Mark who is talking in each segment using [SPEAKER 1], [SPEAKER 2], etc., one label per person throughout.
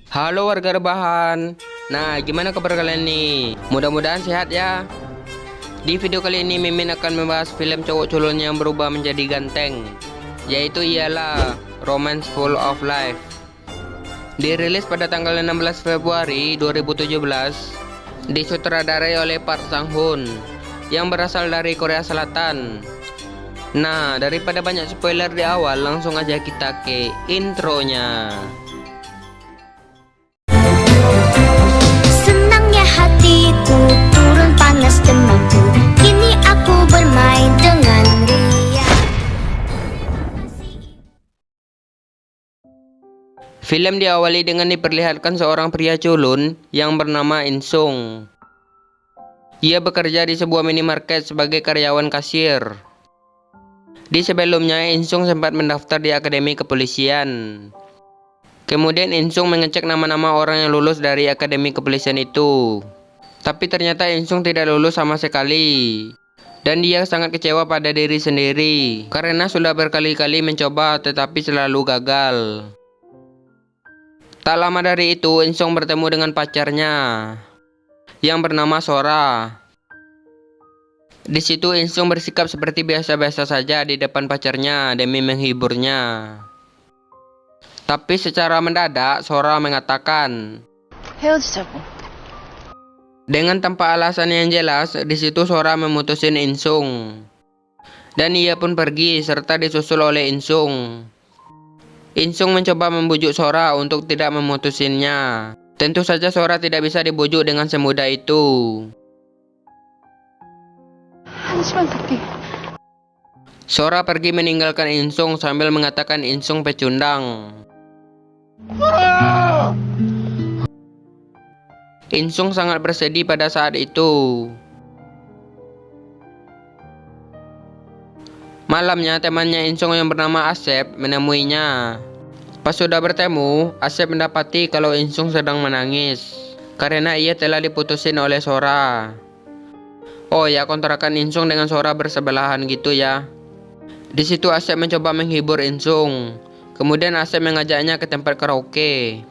[SPEAKER 1] Halo warga rebahan. Nah, gimana kabar kalian nih? Mudah-mudahan sehat ya. Di video kali ini Mimin akan membahas film cowok culun yang berubah menjadi ganteng, yaitu ialah Romance Full of Life. Dirilis pada tanggal 16 Februari 2017, disutradarai oleh Park Sang Hoon yang berasal dari Korea Selatan. Nah, daripada banyak spoiler di awal, langsung aja kita ke intronya.
[SPEAKER 2] Senangnya hatiku turun panas demamku. Kini aku bermain dengan ria.
[SPEAKER 1] Film diawali dengan diperlihatkan seorang pria culun yang bernama In Sung. Ia bekerja di sebuah minimarket sebagai karyawan kasir. Di sebelumnya, In Sung sempat mendaftar di Akademi Kepolisian. Kemudian In Sung mengecek nama-nama orang yang lulus dari Akademi Kepolisian itu. Tapi ternyata In Sung tidak lulus sama sekali. Dan dia sangat kecewa pada diri sendiri karena sudah berkali-kali mencoba tetapi selalu gagal. Tak lama dari itu, In Sung bertemu dengan pacarnya yang bernama Sora. Di situ In Sung bersikap seperti biasa-biasa saja di depan pacarnya demi menghiburnya. Tapi secara mendadak Sora mengatakan,
[SPEAKER 3] 헤어지자고.
[SPEAKER 1] dengan tanpa alasan yang jelas, di situ Sora memutusin In Sung. Dan ia pun pergi serta disusul oleh In Sung. In Sung mencoba membujuk Sora untuk tidak memutusinnya. Tentu saja Sora tidak bisa dibujuk dengan semudah itu.
[SPEAKER 3] 한시만 갈게.
[SPEAKER 1] Sora pergi meninggalkan In Sung sambil mengatakan In Sung pecundang. In Sung sangat bersedih pada saat itu. Malamnya temannya In Sung yang bernama Asep menemuinya. Pas sudah bertemu, Asep mendapati kalau In Sung sedang menangis karena ia telah diputusin oleh Sora. Oh ya, kontrakan In Sung dengan Sora bersebelahan gitu ya. Di situ Asep mencoba menghibur In Sung. Kemudian Asep mengajaknya ke tempat karaoke.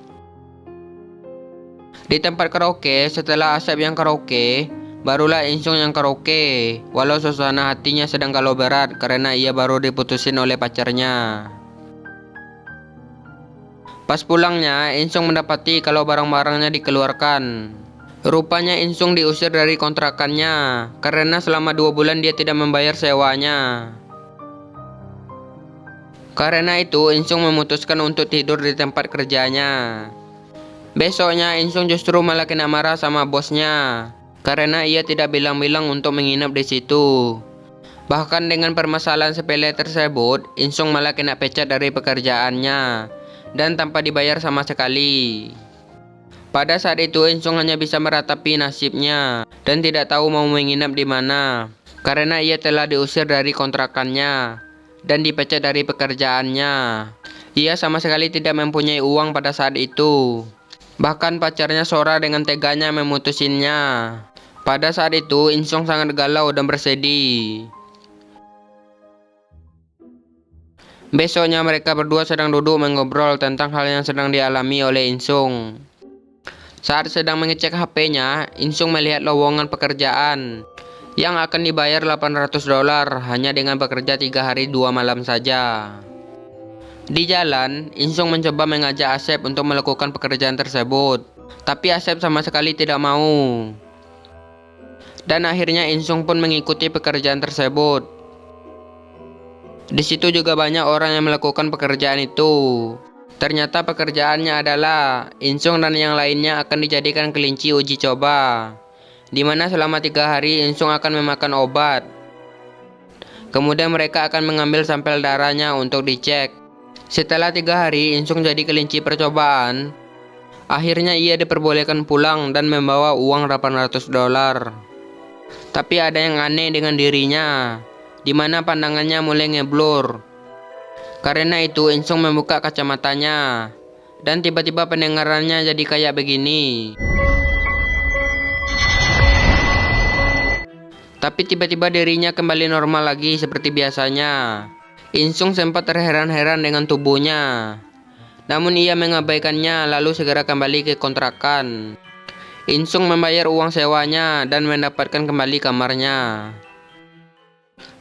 [SPEAKER 1] Di tempat karaoke, setelah Asep yang karaoke, barulah In Sung yang karaoke. Walau suasana hatinya sedang galau berat karena ia baru diputusin oleh pacarnya. Pas pulangnya, In Sung mendapati kalau barang-barangnya dikeluarkan. Rupanya In Sung diusir dari kontrakannya karena selama 2 bulan dia tidak membayar sewanya. Karena itu, In Sung memutuskan untuk tidur di tempat kerjanya. Besoknya, In Sung justru malah kena marah sama bosnya karena ia tidak bilang-bilang untuk menginap di situ. Bahkan dengan permasalahan sepele tersebut, In Sung malah kena pecat dari pekerjaannya dan tanpa dibayar sama sekali. Pada saat itu In Sung hanya bisa meratapi nasibnya dan tidak tahu mau menginap di mana karena ia telah diusir dari kontrakannya dan dipecat dari pekerjaannya. Ia sama sekali tidak mempunyai uang pada saat itu. Bahkan pacarnya Sora dengan teganya memutusinnya. Pada saat itu In Sung sangat galau dan bersedih. Besoknya mereka berdua sedang duduk mengobrol tentang hal yang sedang dialami oleh In Sung. Saat sedang mengecek HP-nya, In Sung melihat lowongan pekerjaan yang akan dibayar $800 hanya dengan bekerja 3 hari 2 malam saja. Di jalan, In Sung mencoba mengajak Asep untuk melakukan pekerjaan tersebut, tapi Asep sama sekali tidak mau. Dan akhirnya In Sung pun mengikuti pekerjaan tersebut. Di situ juga banyak orang yang melakukan pekerjaan itu. Ternyata pekerjaannya adalah In Sung dan yang lainnya akan dijadikan kelinci uji coba, di mana selama 3 hari In Sung akan memakan obat. Kemudian mereka akan mengambil sampel darahnya untuk dicek. Setelah 3 hari In Sung jadi kelinci percobaan, akhirnya ia diperbolehkan pulang dan membawa uang $800. Tapi ada yang aneh dengan dirinya, di mana pandangannya mulai ngeblur. Karena itu In Sung membuka kacamatanya dan tiba-tiba pendengarannya jadi kayak begini. Tapi tiba-tiba dirinya kembali normal lagi seperti biasanya. In Sung sempat terheran-heran dengan tubuhnya. Namun ia mengabaikannya lalu segera kembali ke kontrakan. Insung membayar uang sewanya dan mendapatkan kembali kamarnya.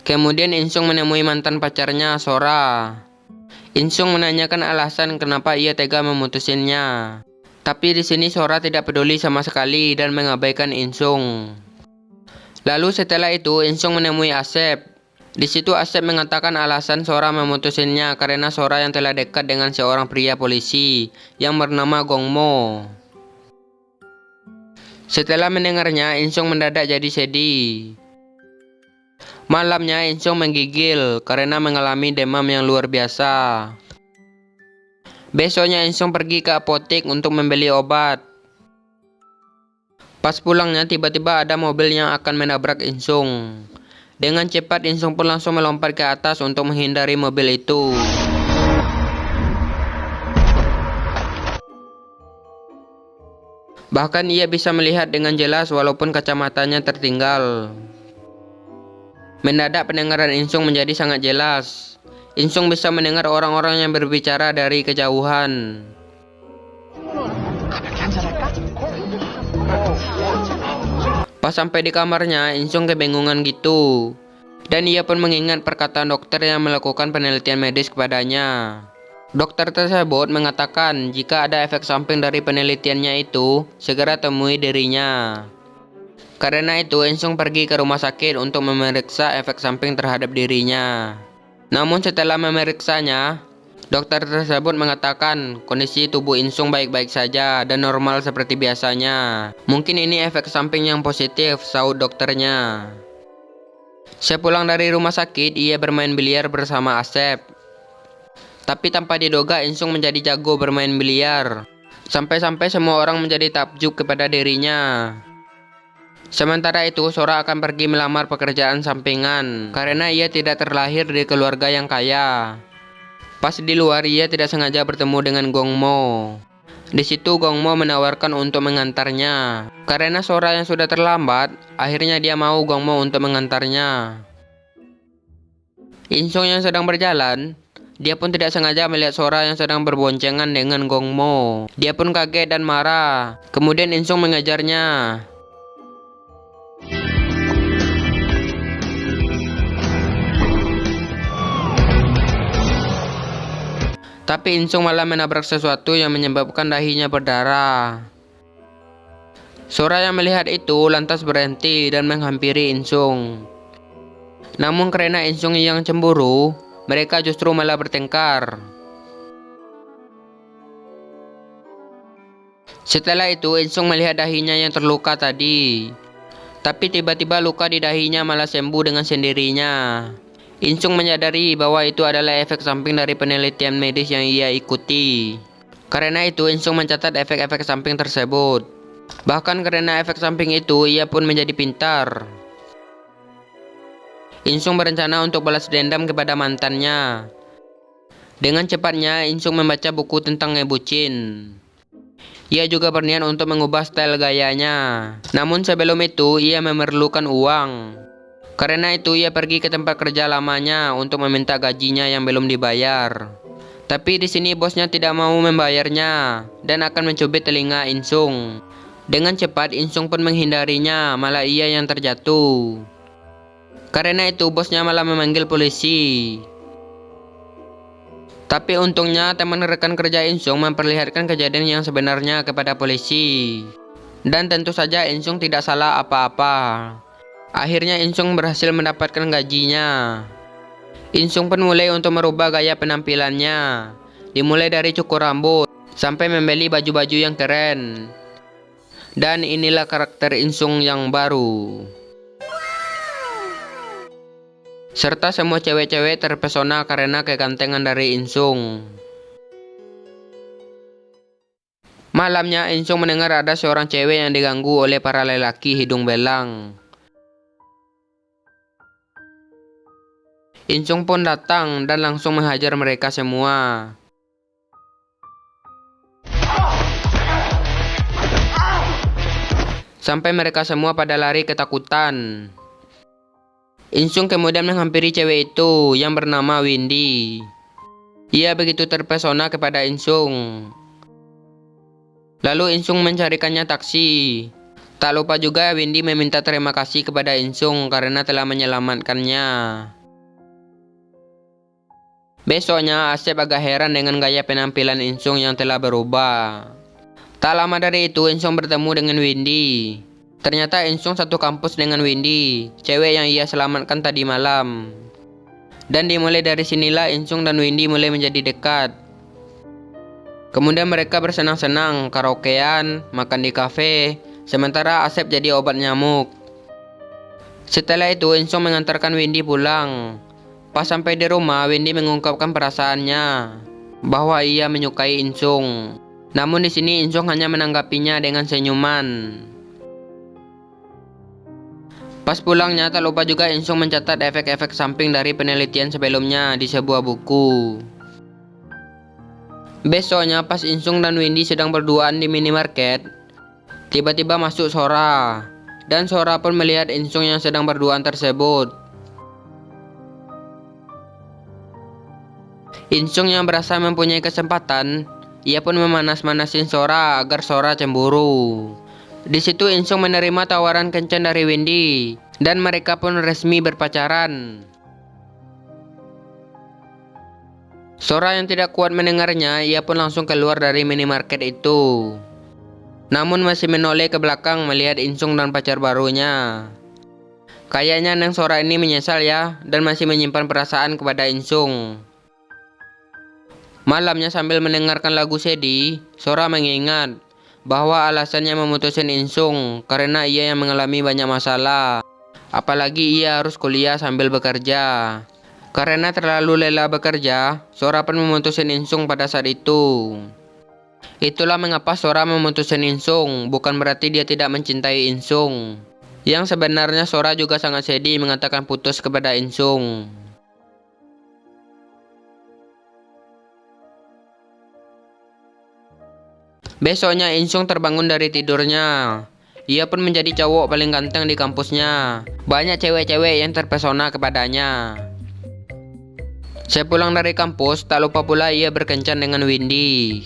[SPEAKER 1] Kemudian Insung menemui mantan pacarnya, Sora. Insung menanyakan alasan kenapa ia tega memutusinnya. Tapi di sini Sora tidak peduli sama sekali dan mengabaikan Insung. Lalu setelah itu Insung menemui Asep. Di situ Asep mengatakan alasan Sora memutusinnya karena Sora yang telah dekat dengan seorang pria polisi yang bernama Gongmo. Setelah mendengarnya, Insung mendadak jadi sedih. Malamnya Insung menggigil karena mengalami demam yang luar biasa. Besoknya Insung pergi ke apotek untuk membeli obat. Pas pulangnya tiba-tiba ada mobil yang akan menabrak Insung. Dengan cepat Insung pun langsung melompat ke atas untuk menghindari mobil itu. Bahkan ia bisa melihat dengan jelas walaupun kacamatanya tertinggal. Mendadak pendengaran Insung menjadi sangat jelas. Insung bisa mendengar orang-orang yang berbicara dari kejauhan.
[SPEAKER 3] 가볍게 한잔할까?
[SPEAKER 1] Pas sampai di kamarnya, Insung kebingungan gitu. Dan ia pun mengingat perkataan dokter yang melakukan penelitian medis kepadanya. Dokter tersebut mengatakan jika ada efek samping dari penelitiannya itu, segera temui dirinya. Karena itu, Insung pergi ke rumah sakit untuk memeriksa efek samping terhadap dirinya. Namun setelah memeriksanya, dokter tersebut mengatakan kondisi tubuh Insung baik-baik saja dan normal seperti biasanya. Mungkin ini efek samping yang positif, sahut dokternya. Sepulang dari rumah sakit, ia bermain biliar bersama Asep. Tapi tanpa diduga Insung menjadi jago bermain biliar. Sampai-sampai semua orang menjadi takjub kepada dirinya. Sementara itu, Sora akan pergi melamar pekerjaan sampingan karena ia tidak terlahir di keluarga yang kaya. Pas di luar, ia tidak sengaja bertemu dengan Gongmo. Di situ Gongmo menawarkan untuk mengantarnya. Karena Sora yang sudah terlambat, akhirnya dia mau Gongmo untuk mengantarnya. Insung yang sedang berjalan, dia pun tidak sengaja melihat Sora yang sedang berboncengan dengan Gongmo. Dia pun kaget dan marah. Kemudian Insung mengejarnya. Tapi Insung malah menabrak sesuatu yang menyebabkan dahinya berdarah. Sora yang melihat itu lantas berhenti dan menghampiri Insung. Namun karena Insung yang cemburu, mereka justru malah bertengkar. Setelah itu Insung melihat dahinya yang terluka tadi. Tapi tiba-tiba luka di dahinya malah sembuh dengan sendirinya. Insung menyadari bahwa itu adalah efek samping dari penelitian medis yang ia ikuti. Karena itu Insung mencatat efek-efek samping tersebut. Bahkan karena efek samping itu, ia pun menjadi pintar. Insung berencana untuk balas dendam kepada mantannya. Dengan cepatnya Insung membaca buku tentang ngebucin. Ia juga berniat untuk mengubah style gayanya. Namun sebelum itu ia memerlukan uang. Karena itu ia pergi ke tempat kerja lamanya untuk meminta gajinya yang belum dibayar. Tapi di sini bosnya tidak mau membayarnya dan akan mencubit telinga Insung. Dengan cepat Insung pun menghindarinya, malah ia yang terjatuh. Karena itu bosnya malah memanggil polisi. Tapi untungnya teman rekan kerja Insung memperlihatkan kejadian yang sebenarnya kepada polisi. Dan tentu saja Insung tidak salah apa-apa. Akhirnya Insung berhasil mendapatkan gajinya. Insung pun mulai untuk merubah gaya penampilannya. Dimulai dari cukur rambut sampai membeli baju-baju yang keren. Dan inilah karakter Insung yang baru. Serta semua cewek-cewek terpesona karena kegantengan dari Insung. Malamnya Insung mendengar ada seorang cewek yang diganggu oleh para lelaki hidung belang. Insung pun datang dan langsung menghajar mereka semua. Sampai mereka semua pada lari ketakutan. Insung kemudian menghampiri cewek itu yang bernama Windy. Ia begitu terpesona kepada Insung. Lalu Insung mencarikannya taksi. Tak lupa juga Windy meminta terima kasih kepada Insung karena telah menyelamatkannya. Besoknya Asep agak heran dengan gaya penampilan Insung yang telah berubah. Tak lama dari itu Insung bertemu dengan Windy. Ternyata Insung satu kampus dengan Windy, cewek yang ia selamatkan tadi malam. Dan dimulai dari sinilah Insung dan Windy mulai menjadi dekat. Kemudian mereka bersenang-senang, karaokean, makan di kafe, sementara Asep jadi obat nyamuk. Setelah itu Insung mengantarkan Windy pulang. Pas sampai di rumah, Windy mengungkapkan perasaannya bahwa ia menyukai Insung. Namun di sini Insung hanya menanggapinya dengan senyuman. Pas pulangnya tak lupa juga Insung mencatat efek-efek samping dari penelitian sebelumnya di sebuah buku. Besoknya pas Insung dan Windy sedang berduaan di minimarket, tiba-tiba masuk Sora. Dan Sora pun melihat Insung yang sedang berduaan tersebut. Insung yang berasa mempunyai kesempatan, ia pun memanas-manasin Sora agar Sora cemburu. Di situ Insung menerima tawaran kencan dari Windy dan mereka pun resmi berpacaran. Sora yang tidak kuat mendengarnya, ia pun langsung keluar dari minimarket itu. Namun masih menoleh ke belakang melihat Insung dan pacar barunya. Kayaknya Neng Sora ini menyesal ya dan masih menyimpan perasaan kepada Insung. Malamnya sambil mendengarkan lagu sedih, Sora mengingat bahwa alasannya memutuskan Insung karena ia yang mengalami banyak masalah. Apalagi ia harus kuliah sambil bekerja. Karena terlalu lelah bekerja, Sora pun memutuskan Insung pada saat itu. Itulah mengapa Sora memutuskan Insung, bukan berarti dia tidak mencintai Insung. Yang sebenarnya Sora juga sangat sedih mengatakan putus kepada Insung. Besoknya Insung terbangun dari tidurnya. Ia pun menjadi cowok paling ganteng di kampusnya. Banyak cewek-cewek yang terpesona kepadanya. Sepulang dari kampus, tak lupa pula ia berkencan dengan Windy.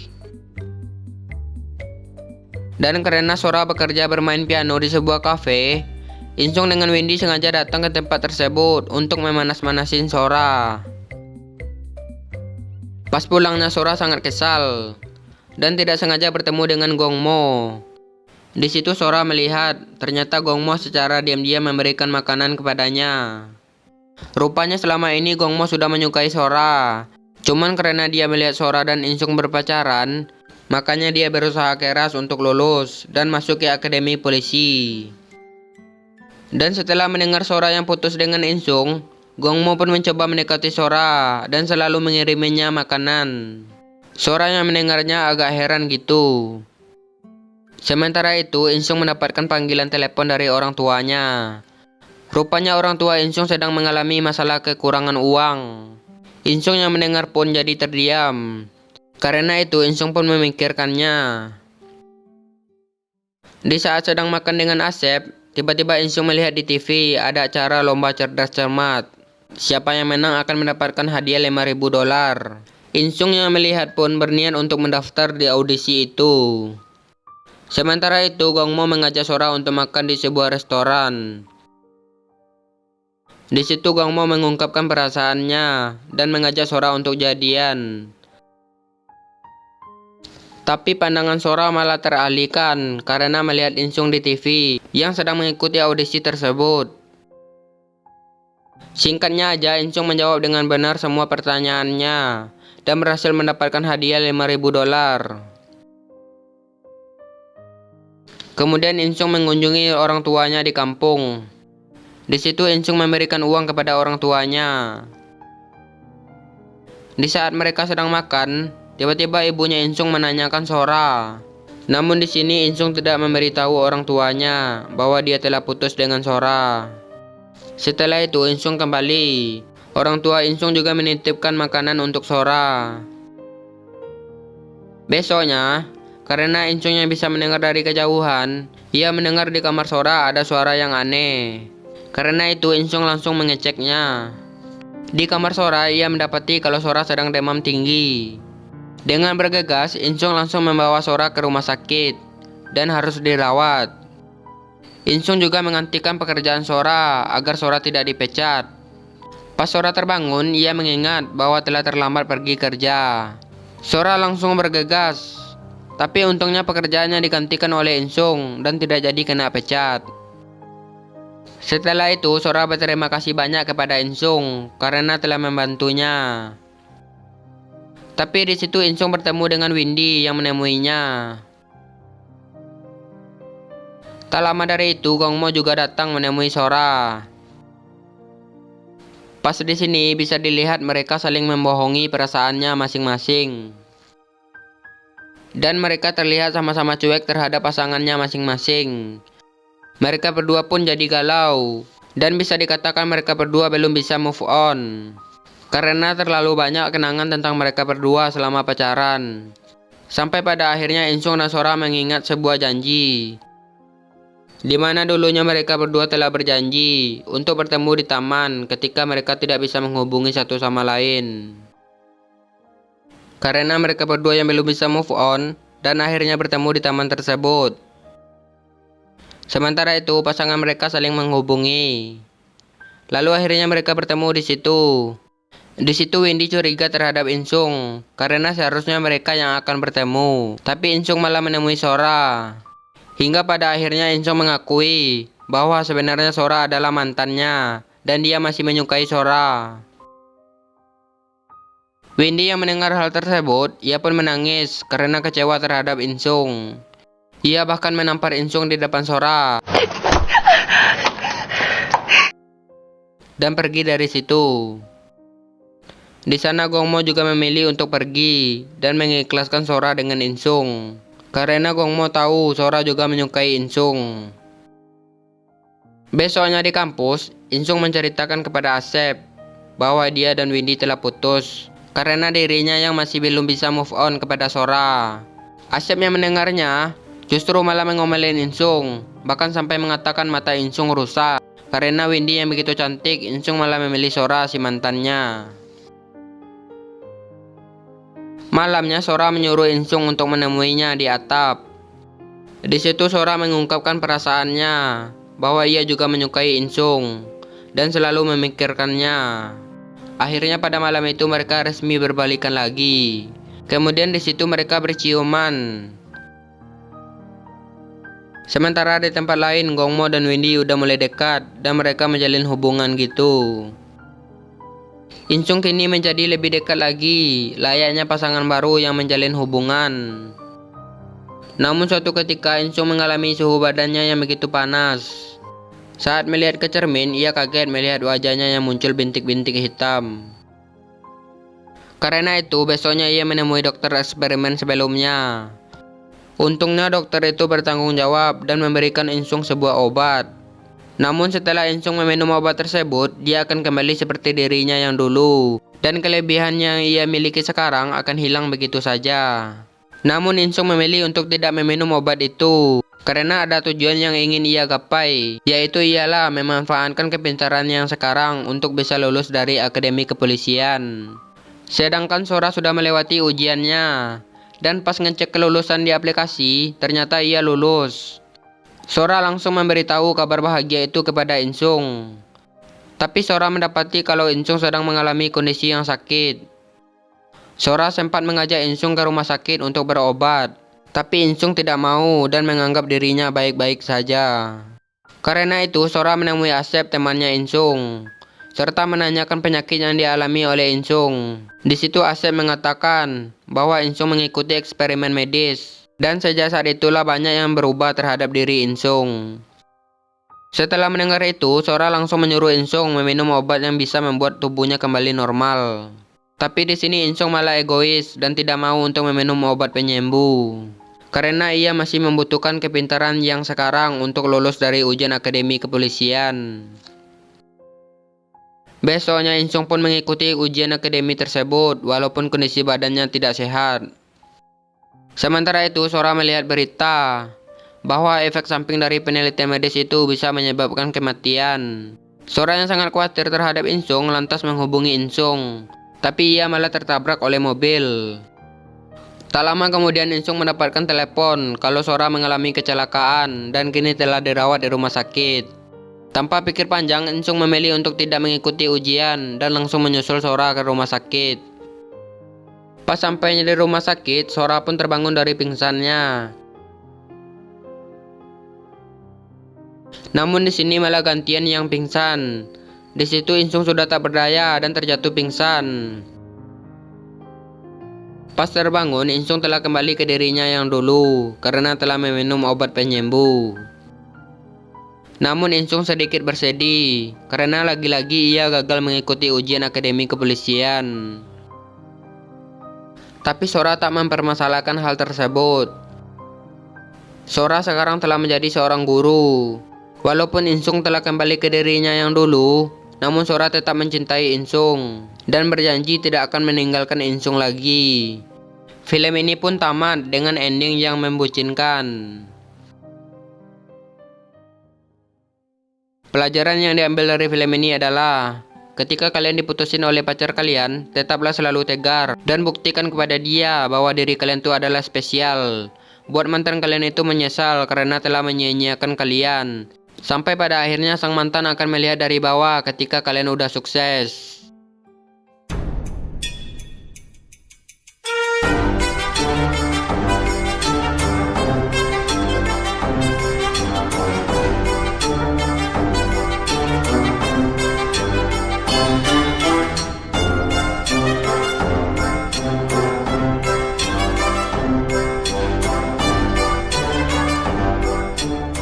[SPEAKER 1] Dan karena Sora bekerja bermain piano di sebuah kafe, Insung dengan Windy sengaja datang ke tempat tersebut untuk memanas-manasin Sora. Pas pulangnya Sora sangat kesal dan tidak sengaja bertemu dengan Gongmo. Di situ Sora melihat ternyata Gongmo secara diam-diam memberikan makanan kepadanya. Rupanya selama ini Gongmo sudah menyukai Sora. Cuman karena dia melihat Sora dan Insung berpacaran, makanya dia berusaha keras untuk lulus dan masuk ke akademi polisi. Dan setelah mendengar Sora yang putus dengan Insung, Gongmo pun mencoba mendekati Sora dan selalu mengiriminya makanan. Sora yang mendengarnya agak heran gitu. Sementara itu Insung mendapatkan panggilan telepon dari orang tuanya. Rupanya orang tua Insung sedang mengalami masalah kekurangan uang. Insung yang mendengar pun jadi terdiam. Karena itu Insung pun memikirkannya. Di saat sedang makan dengan Asep, tiba-tiba Insung melihat di TV ada acara lomba cerdas cermat. Siapa yang menang akan mendapatkan hadiah $5.000. Insung yang melihat pun berniat untuk mendaftar di audisi itu. Sementara itu Gongmo mengajak Sora untuk makan di sebuah restoran. Di situ Gongmo mengungkapkan perasaannya dan mengajak Sora untuk jadian. Tapi pandangan Sora malah teralihkan karena melihat Insung di TV yang sedang mengikuti audisi tersebut. Singkatnya aja Insung menjawab dengan benar semua pertanyaannya dan berhasil mendapatkan hadiah $5.000. Kemudian Insung mengunjungi orang tuanya di kampung. Di situ Insung memberikan uang kepada orang tuanya. Di saat mereka sedang makan, tiba-tiba ibunya Insung menanyakan Sora. Namun di sini Insung tidak memberitahu orang tuanya bahwa dia telah putus dengan Sora. Setelah itu Insung kembali. Orang tua Insung juga menitipkan makanan untuk Sora. Besoknya, karena Insung yang bisa mendengar dari kejauhan, ia mendengar di kamar Sora ada suara yang aneh. Karena itu Insung langsung mengeceknya. Di kamar Sora, ia mendapati kalau Sora sedang demam tinggi. Dengan bergegas, Insung langsung membawa Sora ke rumah sakit dan harus dirawat. Insung juga menghentikan pekerjaan Sora agar Sora tidak dipecat. Pas Sora terbangun, ia mengingat bahwa telah terlambat pergi kerja. Sora langsung bergegas, tapi untungnya pekerjaannya digantikan oleh Insung dan tidak jadi kena pecat. Setelah itu, Sora berterima kasih banyak kepada Insung karena telah membantunya. Tapi di situ Insung bertemu dengan Windy yang menemuinya. Tak lama dari itu, Gongmo juga datang menemui Sora. Pas di sini bisa dilihat mereka saling membohongi perasaannya masing-masing. Dan mereka terlihat sama-sama cuek terhadap pasangannya masing-masing. Mereka berdua pun jadi galau, dan bisa dikatakan mereka berdua belum bisa move on, karena terlalu banyak kenangan tentang mereka berdua selama pacaran. Sampai pada akhirnya Insung dan Sora mengingat sebuah janji, di mana dulunya mereka berdua telah berjanji untuk bertemu di taman ketika mereka tidak bisa menghubungi satu sama lain. Karena mereka berdua yang belum bisa move on, dan akhirnya bertemu di taman tersebut. Sementara itu, pasangan mereka saling menghubungi. Lalu akhirnya mereka bertemu di situ. Di situ Windy curiga terhadap Insung, karena seharusnya mereka yang akan bertemu. Tapi Insung malah menemui Sora. Hingga pada akhirnya Insung mengakui bahwa sebenarnya Sora adalah mantannya, dan dia masih menyukai Sora. Windy yang mendengar hal tersebut, ia pun menangis karena kecewa terhadap Insung. Ia bahkan menampar Insung di depan Sora dan pergi dari situ. Di sana Gongmo juga memilih untuk pergi dan mengikhlaskan Sora dengan Insung, karena Gongmo tahu Sora juga menyukai Insung. Besoknya di kampus, Insung menceritakan kepada Asep bahwa dia dan Windy telah putus karena dirinya yang masih belum bisa move on kepada Sora. Asep yang mendengarnya justru malah mengomelin Insung, bahkan sampai mengatakan mata Insung rusak. Karena Windy yang begitu cantik, Insung malah memilih Sora si mantannya. Malamnya Sora menyuruh Insung untuk menemuinya di atap. Di situ Sora mengungkapkan perasaannya bahwa ia juga menyukai Insung dan selalu memikirkannya. Akhirnya pada malam itu mereka resmi berbalikan lagi. Kemudian di situ mereka berciuman. Sementara di tempat lain, Gongmo dan Windy udah mulai dekat dan mereka menjalin hubungan gitu. Insung kini menjadi lebih dekat lagi, layaknya pasangan baru yang menjalin hubungan. Namun suatu ketika Insung mengalami suhu badannya yang begitu panas. Saat melihat ke cermin, ia kaget melihat wajahnya yang muncul bintik-bintik hitam. Karena itu, besoknya ia menemui dokter eksperimen sebelumnya. Untungnya dokter itu bertanggung jawab dan memberikan Insung sebuah obat. Namun setelah Insung meminum obat tersebut, dia akan kembali seperti dirinya yang dulu. Dan kelebihan yang ia miliki sekarang akan hilang begitu saja. Namun Insung memilih untuk tidak meminum obat itu, karena ada tujuan yang ingin ia gapai, yaitu ialah memanfaatkan kepintaran yang sekarang untuk bisa lulus dari akademi kepolisian. Sedangkan Sora sudah melewati ujiannya. Dan pas ngecek kelulusan di aplikasi, ternyata ia lulus. Sora langsung memberitahu kabar bahagia itu kepada Insung. Tapi Sora mendapati kalau Insung sedang mengalami kondisi yang sakit. Sora sempat mengajak Insung ke rumah sakit untuk berobat. Tapi Insung tidak mau dan menganggap dirinya baik-baik saja. Karena itu Sora menemui Asep, temannya Insung, serta menanyakan penyakit yang dialami oleh Insung. Di situ Asep mengatakan bahwa Insung mengikuti eksperimen medis, dan sejak saat itulah banyak yang berubah terhadap diri Insung. Setelah mendengar itu, Sora langsung menyuruh Insung meminum obat yang bisa membuat tubuhnya kembali normal. Tapi di sini Insung malah egois dan tidak mau untuk meminum obat penyembuh, karena ia masih membutuhkan kepintaran yang sekarang untuk lulus dari ujian akademi kepolisian. Besoknya Insung pun mengikuti ujian akademi tersebut walaupun kondisi badannya tidak sehat. Sementara itu Sora melihat berita bahwa efek samping dari penelitian medis itu bisa menyebabkan kematian. Sora yang sangat khawatir terhadap Insung lantas menghubungi Insung, tapi ia malah tertabrak oleh mobil. Tak lama kemudian Insung mendapatkan telepon kalau Sora mengalami kecelakaan dan kini telah dirawat di rumah sakit. Tanpa pikir panjang, Insung memilih untuk tidak mengikuti ujian dan langsung menyusul Sora ke rumah sakit. Pas sampainya di rumah sakit, Sora pun terbangun dari pingsannya. Namun di sini malah gantian yang pingsan. Di situ Insung sudah tak berdaya dan terjatuh pingsan. Pas terbangun, Insung telah kembali ke dirinya yang dulu karena telah meminum obat penyembuh. Namun Insung sedikit bersedih karena lagi-lagi ia gagal mengikuti ujian akademi kepolisian. Tapi Sora tak mempermasalahkan hal tersebut. Sora sekarang telah menjadi seorang guru. Walaupun Insung telah kembali ke dirinya yang dulu, namun Sora tetap mencintai Insung dan berjanji tidak akan meninggalkan Insung lagi. Film ini pun tamat dengan ending yang membucinkan. Pelajaran yang diambil dari film ini adalah, ketika kalian diputusin oleh pacar kalian, tetaplah selalu tegar dan buktikan kepada dia bahwa diri kalian itu adalah spesial. Buat mantan kalian itu menyesal karena telah menyia-nyiakan kalian. Sampai pada akhirnya sang mantan akan melihat dari bawah ketika kalian udah sukses.